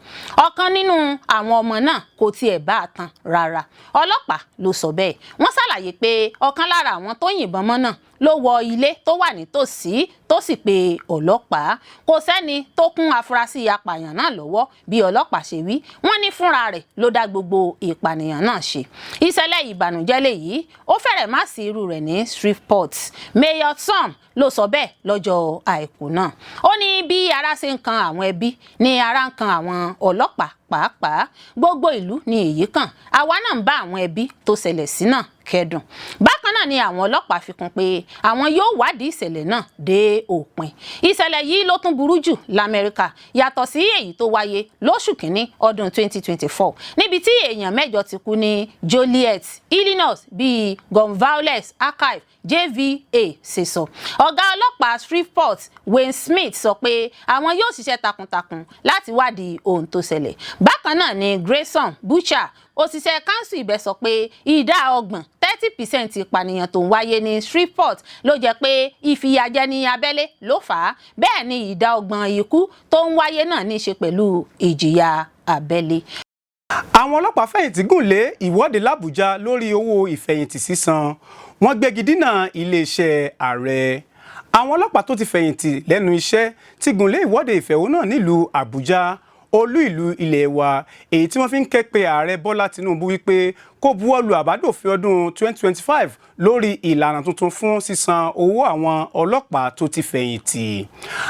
Ọ̀kan nínú àwọn ọmọ náà kò tiẹ̀ bá a tán rárá. Ọlọ́pàá ló sọ bẹ́ẹ̀. Wọ́n ṣàlàyé pé ọ̀kan lára àwọn tó yìnbọn mọ́ náà ló wọ ilé tó wà nítòsí tó sì pe ọlọ́pàá. Kò sẹ́ni tó kún afurasí apààyàn náà lọ́wọ́ bí ọlọ́pàá ṣe wí. Wọ́n ní fúnra rẹ̀ ló dá gbogbo ìpànìyàn náà ṣe. Ìṣẹ̀lẹ̀ ìbànújẹ́ lèyí, ó fẹ́rẹ̀ má sí irú rẹ̀ ní Shreveport. Mayor Tom ló sọ bẹ́ẹ̀ lọ́jọ́ àìkú náà. Ó ní bí ara ṣe ń kan àwọn ẹbí ni ara ń kan àwọn ọlọ́pàá pàápàá. Gbogbo ìlú ni èyí kàn. Àwa náà ń bá àwọn ẹbí tó ṣẹlẹ̀ sí náà kẹ́dùn. Bákan náà ni àwọn ọlọ́pàá fi kún pé àwọn yóò wádìí ìṣẹ̀lẹ̀ náà dé òpin. Ìṣẹ̀lẹ̀ yìí ló tún burú jù l'Amẹ́ríkà yàtọ̀ sí èyí tó wáyé lóṣù kínní ọdún 2024 níbi tí èèyàn 8 ti kú ní Joliet, Illinois bí Gun Violence Archive JVA ṣe sọ. Ọ̀gá ọlọ́pàá Shreveport Wayne Smith sọ pé àwọn yóò ṣiṣẹ́ takuntakun láti wádìí ohun tó ṣẹlẹ̀. Bákan náà ni Grayson Butcher òṣìṣẹ́ kánsù ibẹ̀ sọ pé ìdá 30% ìpànìyàn tó ń wáyé ní Shreveport ló jẹ́ pé ìfìyàjẹni abẹ́lé ló fà á. Bẹ́ẹ̀ ni ìdá 30% ikú tó ń wáyé náà ní í ṣe pẹ̀lú ìjìyà abẹ́lé. Àwọn ọlọ́pàá fẹ̀yìntì gùn lé ìwọ́de l'Àbújá lórí owó ìfẹ̀yìntì sísan. Wọ́n gbégi dínà iléeṣẹ́ ààrẹ. Àwọn ọlọ́pàá tó ti fẹ̀yìntì lẹ́nu iṣẹ́ ti gùn lé ìwọ́de ìfẹ̀hónúhàn nílùú Àbújá, olú ìlú ilẹ̀ wa, èyí tí wọ́n fi ń ké pe ààrẹ Bọ́lá Tinubu wípé kó buwọ́lù àbádòfin ọdún 2025 lórí ìlànà tuntun fún sísan owó àwọn ọlọ́pàá tó ti fẹ̀yìntì.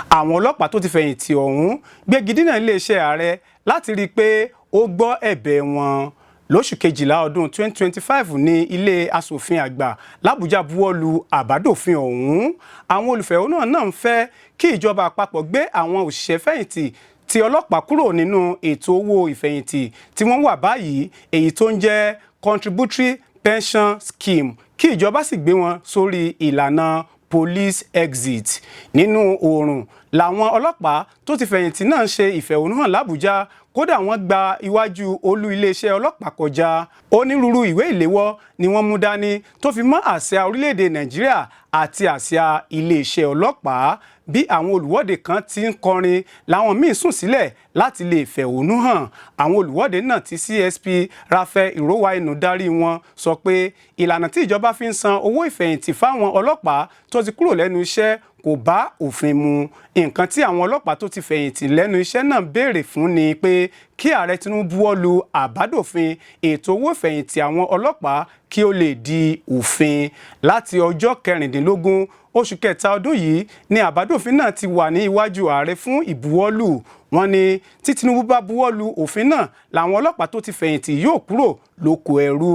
Àwọn ọlọ́pàá tó ti fẹ̀yìntì ọ̀hún gbégi dínà iléeṣẹ́ ààrẹ láti rí i pé ó gbọ́ ẹ̀bẹ̀ wọn. Lóṣù kejìlá ọdún 2025 ní ilé asòfin àgbà l'Àbújá buwọ́lù àbádòfin ọ̀hún. Àwọn olùfẹ̀hónúhàn náà ń fẹ́ kí ìjọba àpapọ̀ gbé àwọn òṣìṣẹ́ fẹ̀yìntì ti ọlọ́pàá kúrò nínú ètò owó ìfẹ̀yìntì tí wọ́n wà báyìí, èyí tó ń jẹ́ Contributory Pension Scheme, kí ìjọba sì gbé wọn sórí ìlànà police exit. Nínú oòrùn làwọn ọlọ́pàá tó ti fẹ̀yìntì náà ń ṣe ìfẹ̀hónúhàn l'Àbújá. Kódà wọ́n gba iwájú olú iléeṣẹ́ ọlọ́pàá kọjá. Onírúurú ìwé ìléwọ́ ni wọ́n mú dání tó fi mọ́ àsíá orílẹ̀-èdè Nàìjíríà àti àsíá iléeṣẹ́ ọlọ́pàá. Bí àwọn olùwọ́de kan ti ń kọrin làwọn míì sùn sílẹ̀ láti lè fẹ̀hónú hàn. Àwọn olùwọ́de náà tí CSP Raphael Irowainu darí wọn sọ pé ìlànà tí ìjọba fi ń san owó ìfẹ̀yìntì fáwọn ọlọ́pàá tó ti kúrò lẹ́nu iṣẹ́ kò bá òfin mu. Nǹkan tí àwọn ọlọ́pàá tó ti fẹ̀yìntì lẹ́nu iṣẹ́ náà béèrè fún ni pé kí ààrẹ Tinubu buwọ́lù àbádòfin ètò owó ìfẹ̀yìntì àwọn ọlọ́pàá kí ó lè di òfin. Láti ọjọ́ 16 oṣù kẹta ọdún yìí ni àbádòfin náà ti wà ní iwájú ààrẹ fún ìbuwọ́lù. Wọ́n ní tí Tinubu bá buwọ́lù òfin náà làwọn ọlọ́pàá tó ti fẹ̀yìntì yóò kúrò lóko ẹrú.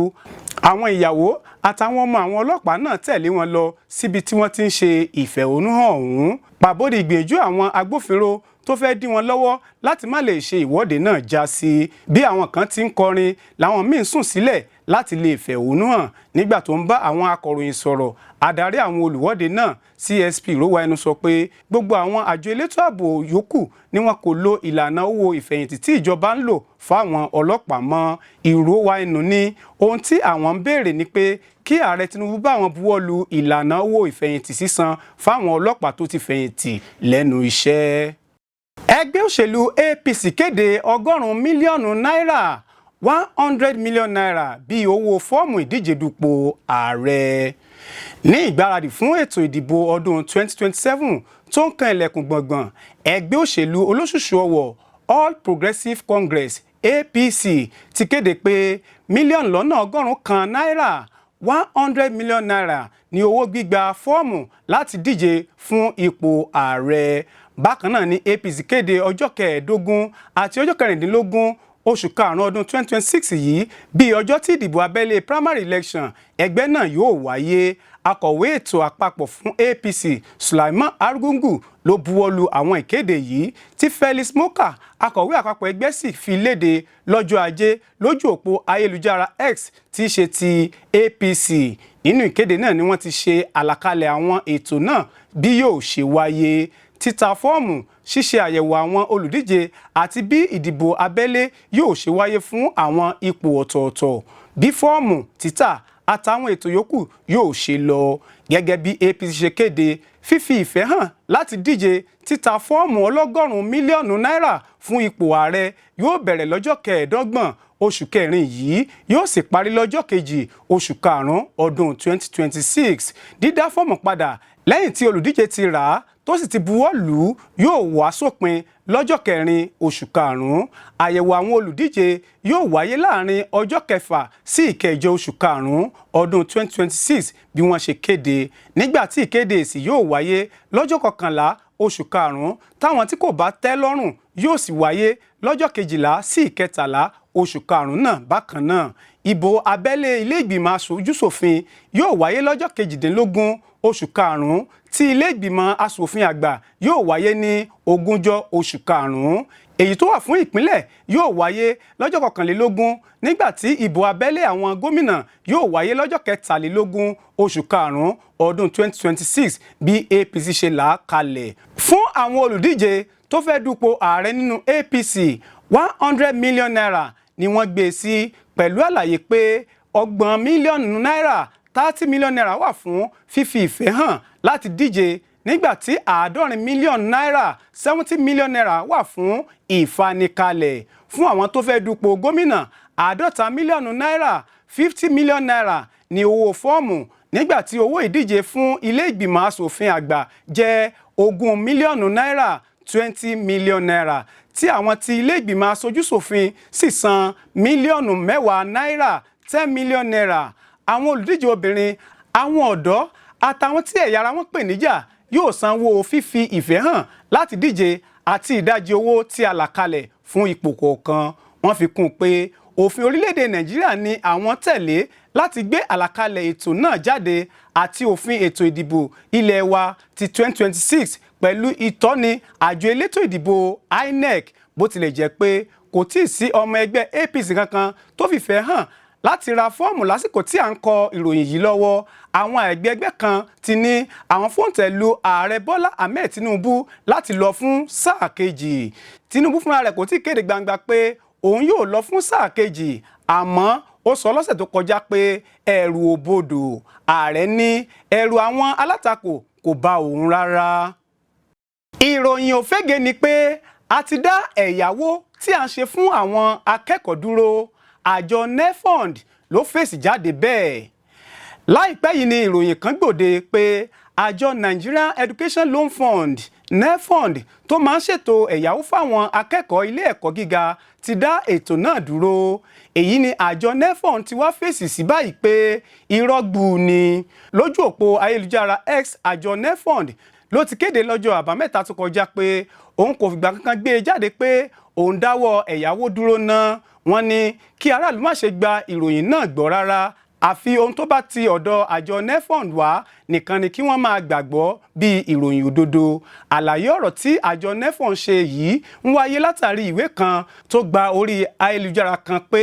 Àwọn ìyàwó àtàwọn ọmọ àwọn ọlọ́pàá náà tẹ̀lé wọn lọ síbi tí wọ́n ti ń ṣe ìfẹ̀hónúhàn ọ̀hún. Pàbódì ìgbìyànjú àwọn agbófinró tó fẹ́ dí wọn lọ́wọ́ láti má lè ṣe ìwọ́de náà já sí. Bí àwọn kan ti ń kọrin làwọn míì sùn sílẹ̀ láti lè fẹ̀hónú hàn. Nígbà tó ń bá àwọn akọ̀ròyìn sọ̀rọ̀, adarí àwọn olùwọ́de náà CSP Irowainu sọ pé gbogbo àwọn àjọ elétò ààbò yòókù ni wọn kò lo ìlànà owó ìfẹ̀yìntì tí ìjọba ń lò fáwọn ọlọ́pàá mọ́. Irowainu ní ohun tí àwọn ń béèrè ni pé kí ààrẹ Tinubu bá wọn buwọ́lù ìlànà owó ìfẹ̀yìntì sísan fáwọn ọlọ́pàá tó ti fẹ̀yìntì lẹ́nu iṣẹ́. Ẹgbẹ́ òṣèlú APC kéde 100 mílíọ̀nù náírà 100 million naira bí owó fọ́ọ̀mù ìdíje dupò ààrẹ. Ní ìgbáradì fún ètò ìdìbò ọdún 2027 tó ń kan ilẹ̀kùn gbọ̀ngbọ̀n, ẹgbẹ́ òṣèlú olóṣùṣù ọwọ̀ All Progressive Congress APC ti kéde pé mílíọ̀nù lọ́nà ọgọ́rùn-ún kan náírà 100 million naira ní owó gbígba fọ́ọ̀mù láti díje fún ipò ààrẹ. Bákan náà ni APC kéde ọjọ́ 15 àti ọjọ́ 16 oṣù karùn-ún ọdún 2026 yìí bí ọjọ́ tí ìdìbò abẹ́lé primary election ẹgbẹ́ náà yóò wáyé. Akọ̀wé ètò àpapọ̀ fún APC Sulaiman Argungu ló buwọ́lu àwọn ìkéde yìí tí Felix Moka akọ̀wé àpapọ̀ ẹgbẹ́ sì fi léde lọ́jọ́ ajé lójú òpó ayélujára X tí í ṣe ti APC. Nínú ìkéde náà ni wọ́n ti ṣe àlàkalẹ̀ àwọn ètò náà bí yóò ṣe wáyé: títa fọ́ọ̀mù, ṣíṣe àyẹ̀wò àwọn olùdíje àti bí ìdìbò abẹ́lé yóò ṣe wáyé fún àwọn ipò ọ̀tọ̀ọ̀tọ̀, bí fọ́ọ̀mù títà àtàwọn ètò yòókù yóò ṣe lọ. Gẹ́gẹ́ bí APC ṣe kéde, fífi ìfẹ́ hàn láti díje títa fọ́ọ̀mù ọlọ́gọ́rùn-ún mílíọ̀nù náírà fún ipò ààrẹ yóò bẹ̀rẹ̀ lọ́jọ́ 25 oṣù kẹrin yìí yóò sì parí lọ́jọ́ 2 oṣù karùn-ún ọdún 2026. Dídá fọ́ọ̀mù padà lẹ́yìn tí olùdíje ti rà á tó sì ti buwọ́ lù ú yóò wá sópin lọ́jọ́ 4 oṣù karùn-ún. Àyẹ̀wò àwọn olùdíje yóò wáyé láàrin ọjọ́ 6 sí 8 oṣù karùn-ún ọdún 2026 bí wọ́n ṣe kéde, nígbà tí ìkéde èsì yóò wáyé lọ́jọ́ 11 oṣù karùn-ún táwọn tí kò bá tẹ́ lọ́rùn yóò sì wáyé lọ́jọ́ 12 sí 13 oṣù karùn-ún náà. Bákan náà, ìbò abẹ́lé ilé ìgbìmọ̀ aṣojú-ṣòfin yóò wáyé lọ́jọ́ 18 oṣù karùn-ún tí ilé ìgbìmọ̀ aṣòfin àgbà yóò wáyé ní 20 oṣù karùn-ún. Èyí tó wà fún ìpínlẹ̀ yóò wáyé lọ́jọ́ 21 nígbà tí ìbò abẹ́lé àwọn gómìnà yóò wáyé lọ́jọ́ 23 oṣù karùn-ún ọdún 2026 bí APC ṣe là á kalẹ̀. Fún àwọn olùdíje tó fẹ́ dupò ààrẹ nínú APC, 100 million naira ni wọ́n gbé sí pẹ̀lú àlàyé pé 30 mílíọ̀nù náírà 30 million naira wà fún fífi ìfẹ́ hàn láti díje, nígbà tí 70 mílíọ̀nù náírà 70 million naira wà fún ìfanikalẹ̀. Fún àwọn tó fẹ́ dupò gómìnà, 50 mílíọ̀nù náírà 50 million naira ní owó fọ́ọ̀mù, nígbà tí owó ìdíje fún ilé ìgbìmọ̀ aṣòfin àgbà jẹ́ 20 mílíọ̀nù náírà 20 million naira, tí àwọn tí ilé ìgbìmọ̀ aṣojú-ṣòfin sì san mílíọ̀nù 10 náírà 10 million naira. Àwọn olùdíje obìnrin, àwọn ọ̀dọ́ àtàwọn tí ẹ̀yà ara wọn pè níjà yóò sanwó fífi ìfẹ́ hàn láti díje àti ìdajì owó tí a là kalẹ̀ fún ipò kọ̀ọ̀kan. Wọ́n fi kún un pé òfin orílẹ̀-èdè Nàìjíríà ni àwọn tẹ̀lé láti gbé àlàkalẹ̀ ètò náà jáde àti òfin ètò ìdìbò ilé wa ti 2026 pẹ̀lú ìtọ́ni àjọ elétò ìdìbò INEC, bó tilẹ̀ jẹ́ pé kò tíì sí ọmọ ẹgbẹ́ APC kankan tó fìfẹ́ hàn láti ra fọ́ọ̀mù lásìkò tí à ń kọ ìròyìn yìí lọ́wọ́. Àwọn ẹgbẹ́ kan ti ní àwọn fòǹtẹ̀ lu ààrẹ Bọ́lá Ahmed Tinubu láti lọ fún sáà kejì. Tinubu fúnra rẹ̀ kò tíì kéde gbangba pé òun yóò lọ fún sáà kejì, àmọ́ ó sọ lọ́sẹ̀ tó kọjá pé ẹ̀rù ò bodò. Ààrẹ ní ẹ̀rù àwọn alátakò kò bá òun rárá. Ìròyìn òfégè ni pé a ti dá ẹ̀yáwó tí à ń ṣe fún àwọn akẹ́kọ̀ọ́ dúró. Àjọ NEFund ló fèsì jáde bẹ́ẹ̀. Láìpẹ́ yìí ni ìròyìn kan gbòde pé àjọ Nigerian Education Loan Fund NEFund tó máa ń ṣètò ẹ̀yáwó fáwọn akẹ́kọ̀ọ́ ilé ẹ̀kọ́ gíga ti dá ètò náà dúró. Èyí ni àjọ NEFund ti wá fèsì sí báyìí pé irọ́ gbuu ni. Lójú òpó ayélujára X, àjọ NEFund ló ti kéde lọ́jọ́ àbámẹ́ta tó kọjá pé òun kò fìgbà kankan gbé e jáde pé òun dáwọ́ ẹ̀yáwó dúró ná. Wọ́n ní kí aráàlú má ṣe gba ìròyìn náà gbọ́ rárá, àfi ohun tó bá ti ọ̀dọ̀ àjọ NEFund wá nìkan ni kí wọ́n máa gbàgbọ́ bí ìròyìn òdodo. Àlàyé ọ̀rọ̀ tí àjọ NEFund ṣe yìí ń wáyé látàrí ìwé kan tó gba orí ayélujára kan pé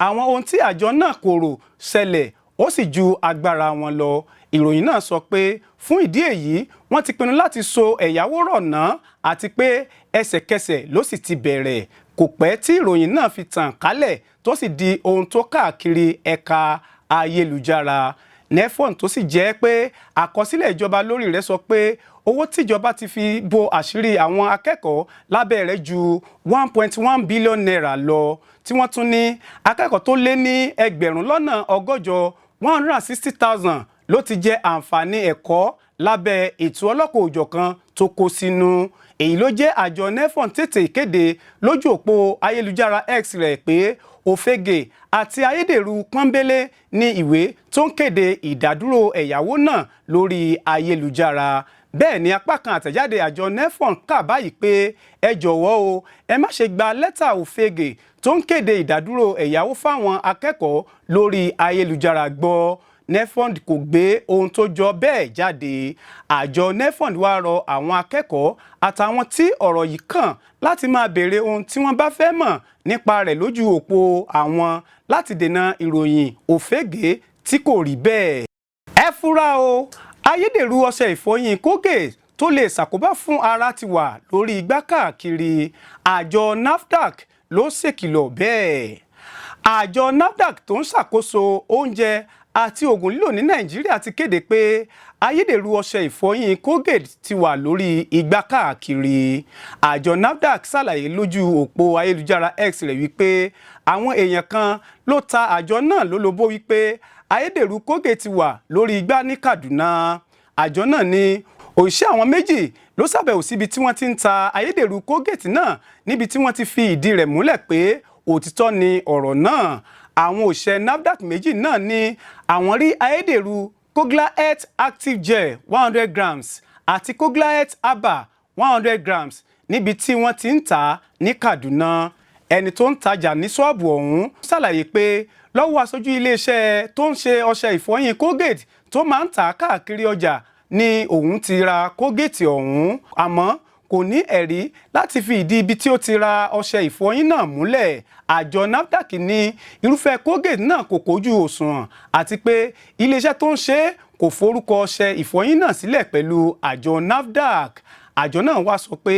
àwọn ohun tí àjọ náà kò rò ṣẹlẹ̀ ó sì ju agbára wọn lọ. Ìròyìn náà sọ pé fún ìdí èyí wọ́n ti pinnu láti so ẹ̀yáwó rọ̀ ná àti pé ẹsẹ̀kẹsẹ̀ ló sì ti bẹ̀rẹ̀. Kò pẹ́ tí ìròyìn náà fi tàn kálẹ̀ tó sì di ohun tó káàkiri ẹ̀ka ayélujára. NEFund tó sì jẹ́ pé àkọsílẹ̀ ìjọba lórí rẹ̀ sọ pé owó tíjọba ti fi bo àṣírí àwọn akẹ́kọ̀ọ́ lábẹ́ rẹ̀ ju 1.1 billion naira lọ, tí wọ́n tún ní akẹ́kọ̀ọ́ tó lé ní 1,160,000 160,000 ló ti jẹ àǹfààní ẹ̀kọ́ lábẹ́ ètò ọlọ́kọ̀ òjọ̀kan tó kó sínú. èyí ló jẹ́ àjọ nefon tètè kéde lójú òpó ayélujára X rẹ̀ pé òfegè àti ayédèrú pọ́nbélé ní ìwé tó ń kéde ìdádúró ẹ̀yáwó náà lórí ayélujára. Bẹ́ẹ̀ ni apá kan àtẹ̀jáde àjọ nefon kà báyìí pé ẹ jọ̀wọ́ o ẹ má ṣe gba lẹ́tà òfegè tó ń kéde ìdádúró ẹ̀yáwó fáwọn akẹ́kọ̀ọ́ lórí ayélujára gbọ́. Nefon kò gbé ohun tó jọ bẹ́ẹ̀ jáde. Àjọ Nefon wá rọ àwọn akẹ́kọ̀ọ́ àtàwọn tí ọ̀rọ̀ yìí kàn láti máa béèrè ohun tí wọ́n bá fẹ́ mọ̀ nípa rẹ̀ lójú òpó àwọn láti dènà ìròyìn òfégè tí kò rí bẹ́ẹ̀. Ẹ fura o, ayédèrú ọṣẹ ìfọyín Colgate tó lè ṣàkóbá fún ara ti wà lórí igbá káàkiri. Àjọ NAFDAC ló ṣèkìlọ̀ bẹ́ẹ̀. Àjọ NAFDAC tó ń ṣàkóso oúnjẹ àti oògùn lílò ní Nàìjíríà ti kéde pé ayédèrú ọṣẹ ìfọyín Colgate ti wà lórí igbá káàkiri. Àjọ NAFDAC ṣàlàyé lójú òpó ayélujára X rẹ̀ wípé àwọn èèyàn kan ló ta àjọ náà lólobó wípé ayédèrú Colgate ti wà lórí igbá ní Kaduna. Àjọ náà ní òṣìṣẹ́ àwọn méjì ló ṣàbẹ̀wò síbi tí wọ́n ti ń ta ayédèrú Colgate náà níbi tí wọ́n ti fi ìdí rẹ̀ múlẹ̀ pé òtítọ́ ni ọ̀rọ̀ náà. Àwọn òṣìṣẹ́ NAFDAC méjì náà ní àwọn rí ayédèrú Colgate Active Gel 100 grams àti Colgate Aba 100 grams níbi tí wọ́n ti ń tà ní Kaduna. Ẹni tó ń tajà ní ṣọ́ọ̀bù ọ̀hún ṣàlàyé pé lọ́wọ́ aṣojú iléeṣẹ́ tó ń ṣe ọṣẹ ìfọyín Colgate tó máa ń tà káàkiri ọjà ni òun ti ra Colgate ọ̀hún, àmọ́ kò ní ẹ̀rí láti fi ìdí ibi tí ó ti ra ọṣẹ ìfọyín náà múlẹ̀. Àjọ NAFDAC ní irúfẹ́ Colgate náà kò kójú òṣùwọ̀n àti pé iléeṣẹ́ tó ń ṣe kò forúkọ ọṣẹ ìfọyín náà sílẹ̀ pẹ̀lú àjọ NAFDAC. Àjọ náà wá sọ pé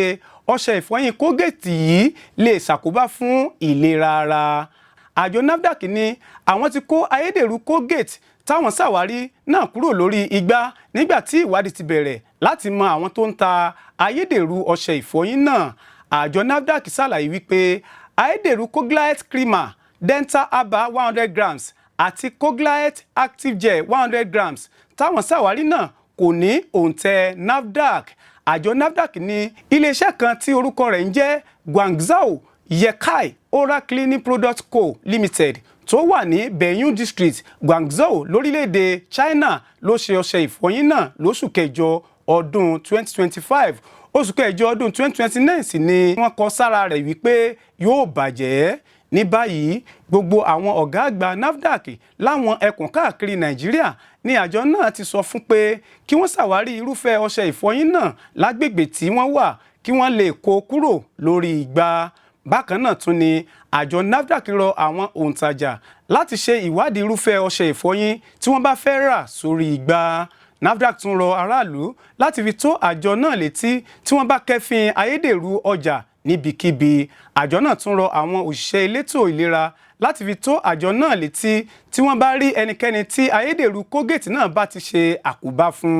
ọṣẹ ìfọyín Colgate yìí lè ṣàkóbá fún ìlera ara. Àjọ NAFDAC ní àwọn ti kó ayédèrú Colgate táwọn ṣàwárí náà kúrò lórí igbá nígbà tí ìwádìí ti bẹ̀rẹ̀ láti mọ àwọn tó ń ta ayédèrú ọṣẹ ìfọyín náà. Àjọ NAFDAC ṣàlàyé wípé ayédèrú Colgate Creamer Dental Aba 100 grams àti Colgate Active Gel 100 grams táwọn ṣàwárí náà kò ní òǹtẹ̀ NAFDAC. Àjọ NAFDAC ní iléeṣẹ́ kan tí orúkọ rẹ̀ ń jẹ́ Guangzhou Yekai Oral Cleaning Product Co Limited tó wà ní Bayii District, Guangzhou lórílẹ̀‐èdè China ló ṣe ọṣẹ ìfọyín náà lóṣù kẹjọ ọdún 2025. Oṣù kẹjọ ọdún 2029 sì ni wọ́n kọ sára rẹ̀ wípé yóò bàjẹ́. Ní báyìí gbogbo àwọn ọ̀gá àgbà NAFDAC láwọn ẹkùn káàkiri Nàìjíríà ní àjọ náà ti sọ fún pé kí wọ́n ṣàwárí irúfẹ́ ọṣẹ ìfọyín náà lágbègbè tí wọ́n wà kí wọ́n lè kó kúrò lórí igbá. Bákan náà tún ni àjọ NAFDAC rọ àwọn òǹtajà láti ṣe ìwádìí irúfẹ́ ọṣẹ ìfọyín tí wọ́n bá fẹ́ rà sórí igbá. NAFDAC tún rọ aráàlú láti fi tó àjọ náà létí tí wọ́n bá kẹ́fín ayédèrú ọjà níbikíbi. Àjọ náà tún rọ àwọn òṣìṣẹ́ elétò ìlera láti fi tó àjọ náà létí tí wọ́n bá rí ẹnikẹ́ni tí ayédèrú Colgate náà bá ti ṣe àkóbá fún.